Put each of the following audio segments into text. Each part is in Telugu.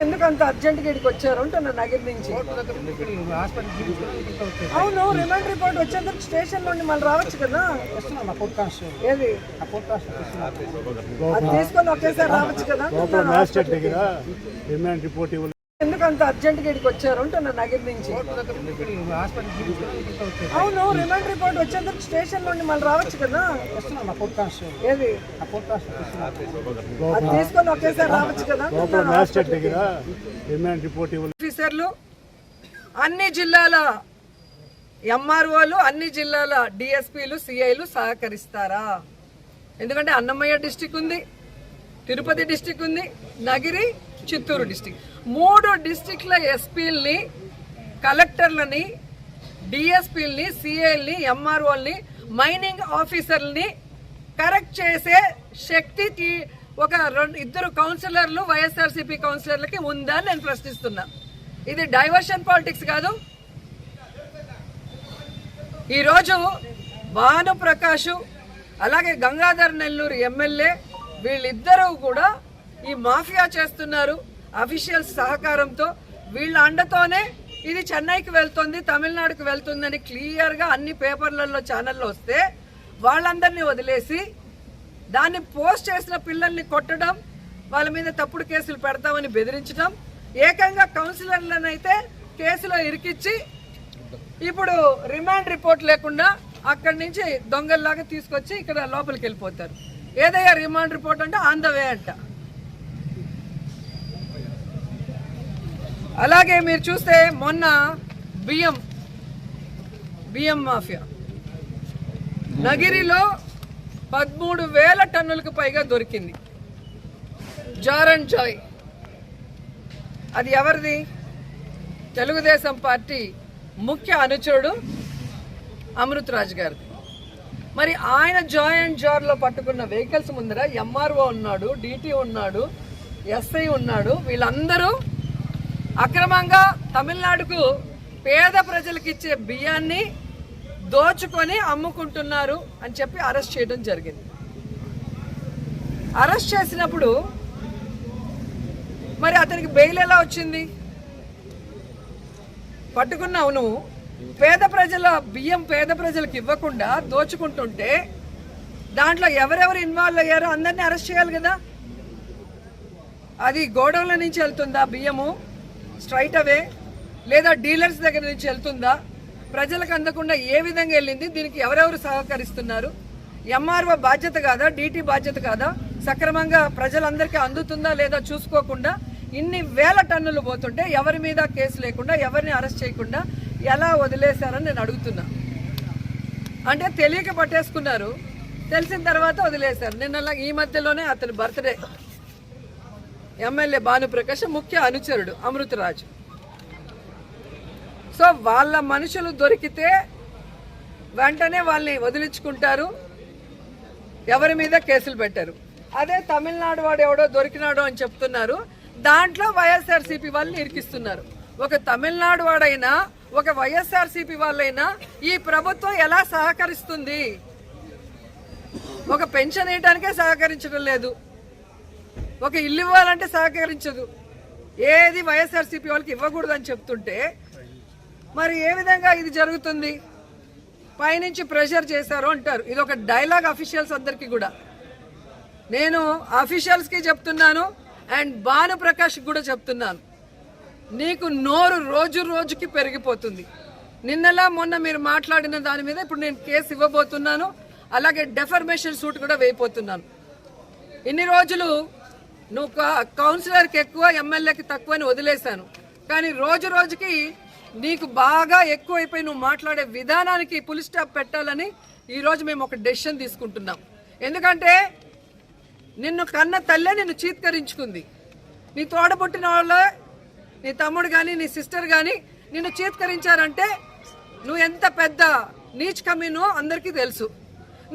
ఎందుకంత అర్జెంట్గా ఇక్కడికి వచ్చారు అంటున్నా నగర్ నుంచి. అవును, రిమాండ్ రిపోర్ట్ వచ్చేందుకు స్టేషన్ నుండి మళ్ళీ రావచ్చు కదా. ఏది అది తీసుకొని ఒకేసారి రావచ్చు కదా. ఎందుకంత అర్జెంట్గా ఇక్కడికి వచ్చారు అంటున్నా నగర్ నుంచి. అవును, రిమాండ్ రిపోర్ట్ వచ్చేందుకు స్టేషన్ నుండి మళ్ళీ రావచ్చు కదా. ఏది అది తీసుకొని ఒకేసారి రావచ్చు కదా. ఆఫీసర్లు అన్ని జిల్లాల ఎంఆర్ఓలు, అన్ని జిల్లాల డిఎస్పీలు, సిఐలు సహకరిస్తారా? ఎందుకంటే అన్నమయ్య డిస్టిక్ ఉంది, తిరుపతి డిస్టిక్ ఉంది, నగిరి, చిత్తూరు డిస్టిక్, 3 డిస్టిక్ల ఎస్పీల్ని, కలెక్టర్లని, డిఎస్పీల్ని, సిఐల్ని, ఎంఆర్ఓల్ని, మైనింగ్ ఆఫీసర్లని కరెక్ట్ చేసే శక్తి ఒక 2 కౌన్సిలర్లు వైఎస్ఆర్సీపీ కౌన్సిలర్లకి ఉందా నేను ప్రశ్నిస్తున్నా. ఇది డైవర్షన్ పాలిటిక్స్ కాదు. ఈరోజు భానుప్రకాష్ అలాగే గంగాధర్ నెల్లూరు ఎమ్మెల్యే వీళ్ళిద్దరూ కూడా ఈ మాఫియా చేస్తున్నారు అఫీషియల్స్ సహకారంతో. వీళ్ళ అండతోనే ఇది చెన్నైకి వెళ్తుంది, తమిళనాడుకు వెళ్తుందని క్లియర్గా అన్ని పేపర్లలో, ఛానల్లో వస్తే వాళ్ళందరినీ వదిలేసి దాన్ని పోస్ట్ చేసిన పిల్లల్ని కొట్టడం, వాళ్ళ మీద తప్పుడు కేసులు పెడతామని బెదిరించడం, ఏకంగా కౌన్సిలర్లను అయితే కేసులో ఇరికిచ్చి ఇప్పుడు రిమాండ్ రిపోర్ట్ లేకుండా అక్కడి నుంచి దొంగల్లాగా తీసుకొచ్చి ఇక్కడ లోపలికి వెళ్ళిపోతారు. ఏదయ్యా రిమాండ్ రిపోర్ట్ అంటే ఆన్ ద వే అంట. అలాగే మీరు చూస్తే మొన్న బియ్యం మాఫియా నగిరిలో 13,000 టన్నులకు పైగా దొరికింది. జార్ అండ్ జాయ్ అది ఎవరిది? తెలుగుదేశం పార్టీ ముఖ్య అనుచరుడు అమృత్ రాజ్ గారిది. మరి ఆయన జాయ్ అండ్ జార్లో పట్టుకున్న వెహికల్స్ ముందర ఎంఆర్ఓ ఉన్నాడు, డిటి ఉన్నాడు, ఎస్ఐ ఉన్నాడు. వీళ్ళందరూ అక్రమంగా తమిళనాడుకు పేద ప్రజలకు ఇచ్చే బియ్యాన్ని దోచుకొని అమ్ముకుంటున్నారు అని చెప్పి అరెస్ట్ చేయడం జరిగింది. అరెస్ట్ చేసినప్పుడు మరి అతనికి బెయిల్ ఎలా వచ్చింది? పట్టుకున్నావు నువ్వు, పేద ప్రజల బియ్యం పేద ప్రజలకు ఇవ్వకుండా దోచుకుంటుంటే దాంట్లో ఎవరెవరు ఇన్వాల్వ్ అయ్యారో అందరినీ అరెస్ట్ చేయాలి కదా. అది గోడౌన్ల నుంచి వెళ్తుందా బియ్యము స్ట్రైట్ అవే, లేదా డీలర్స్ దగ్గర నుంచి వెళ్తుందా, ప్రజలకు అందకుండా ఏ విధంగా వెళ్ళింది, దీనికి ఎవరెవరు సహకరిస్తున్నారు, ఎంఆర్ఓ బాధ్యత కాదా, డిటి బాధ్యత కాదా, సక్రమంగా ప్రజలందరికీ అందుతుందా లేదా చూసుకోకుండా ఇన్ని వేల టన్నులు పోతుంటే ఎవరి మీద కేసు లేకుండా, ఎవరిని అరెస్ట్ చేయకుండా ఎలా వదిలేశారని నేను అడుగుతున్నా. అంటే తెలియక పట్టేసుకున్నారు, తెలిసిన తర్వాత వదిలేశారు. నిన్న ఈ మధ్యలోనే అతని బర్త్డే, ఎమ్మెల్యే భానుప్రకాష్ ముఖ్య అనుచరుడు అమృత్ రాజ్. సో వాళ్ళ మనుషులు దొరికితే వెంటనే వాళ్ళని వదిలించుకుంటారు, ఎవరి మీద కేసులు పెట్టారు. అదే తమిళనాడు వాడు ఎవడో దొరికినాడో అని చెప్తున్నారు, దాంట్లో వైఎస్ఆర్సీపీ వాళ్ళని ఇరికిస్తున్నారు. ఒక తమిళనాడు వాడైనా ఒక వైఎస్ఆర్సీపీ వాళ్ళైనా ఈ ప్రభుత్వం ఎలా సహకరిస్తుంది? ఒక పెన్షన్ వేయడానికే సహకరించడం లేదు, ఒక ఇల్లు ఇవ్వాలంటే సహకరించదు, ఏది వైఎస్ఆర్సీపీ వాళ్ళకి ఇవ్వకూడదు అని చెప్తుంటే మరి ఏ విధంగా ఇది జరుగుతుంది? పైనుంచి ప్రెషర్ చేశారు అంటారు. ఇది ఒక డైలాగ్ అఫీషియల్స్ అందరికీ కూడా. నేను అఫీషియల్స్కి చెప్తున్నాను అండ్ భానుప్రకాష్ కూడా చెప్తున్నాను, నీకు నోరు రోజు రోజుకి పెరిగిపోతుంది. నిన్నలా మొన్న మీరు మాట్లాడిన దాని మీద ఇప్పుడు నేను కేసు ఇవ్వబోతున్నాను, అలాగే డెఫర్మేషన్ సూట్ కూడా వేయబోతున్నాను. ఇన్ని రోజులు నువ్వు కౌన్సిలర్కి ఎక్కువ, ఎమ్మెల్యేకి తక్కువ అని వదిలేశాను, కానీ రోజు రోజుకి నీకు బాగా ఎక్కువైపోయి నువ్వు మాట్లాడే విధానానికి ఫుల్ స్టాప్ పెట్టాలని ఈరోజు మేము ఒక డెసిషన్ తీసుకుంటున్నాం. ఎందుకంటే నిన్ను కన్న తల్లే నిన్ను చీత్కరించుకుంది, నీ తోడబుట్టిన వాళ్ళ, నీ తమ్ముడు కానీ నీ సిస్టర్ కానీ నిన్ను చీత్కరించారంటే నువ్వు ఎంత పెద్ద నీచ్ కమీనో అందరికీ తెలుసు.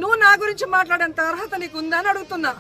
నువ్వు నా గురించి మాట్లాడేంత అర్హత నీకు ఉందని అడుగుతున్నా.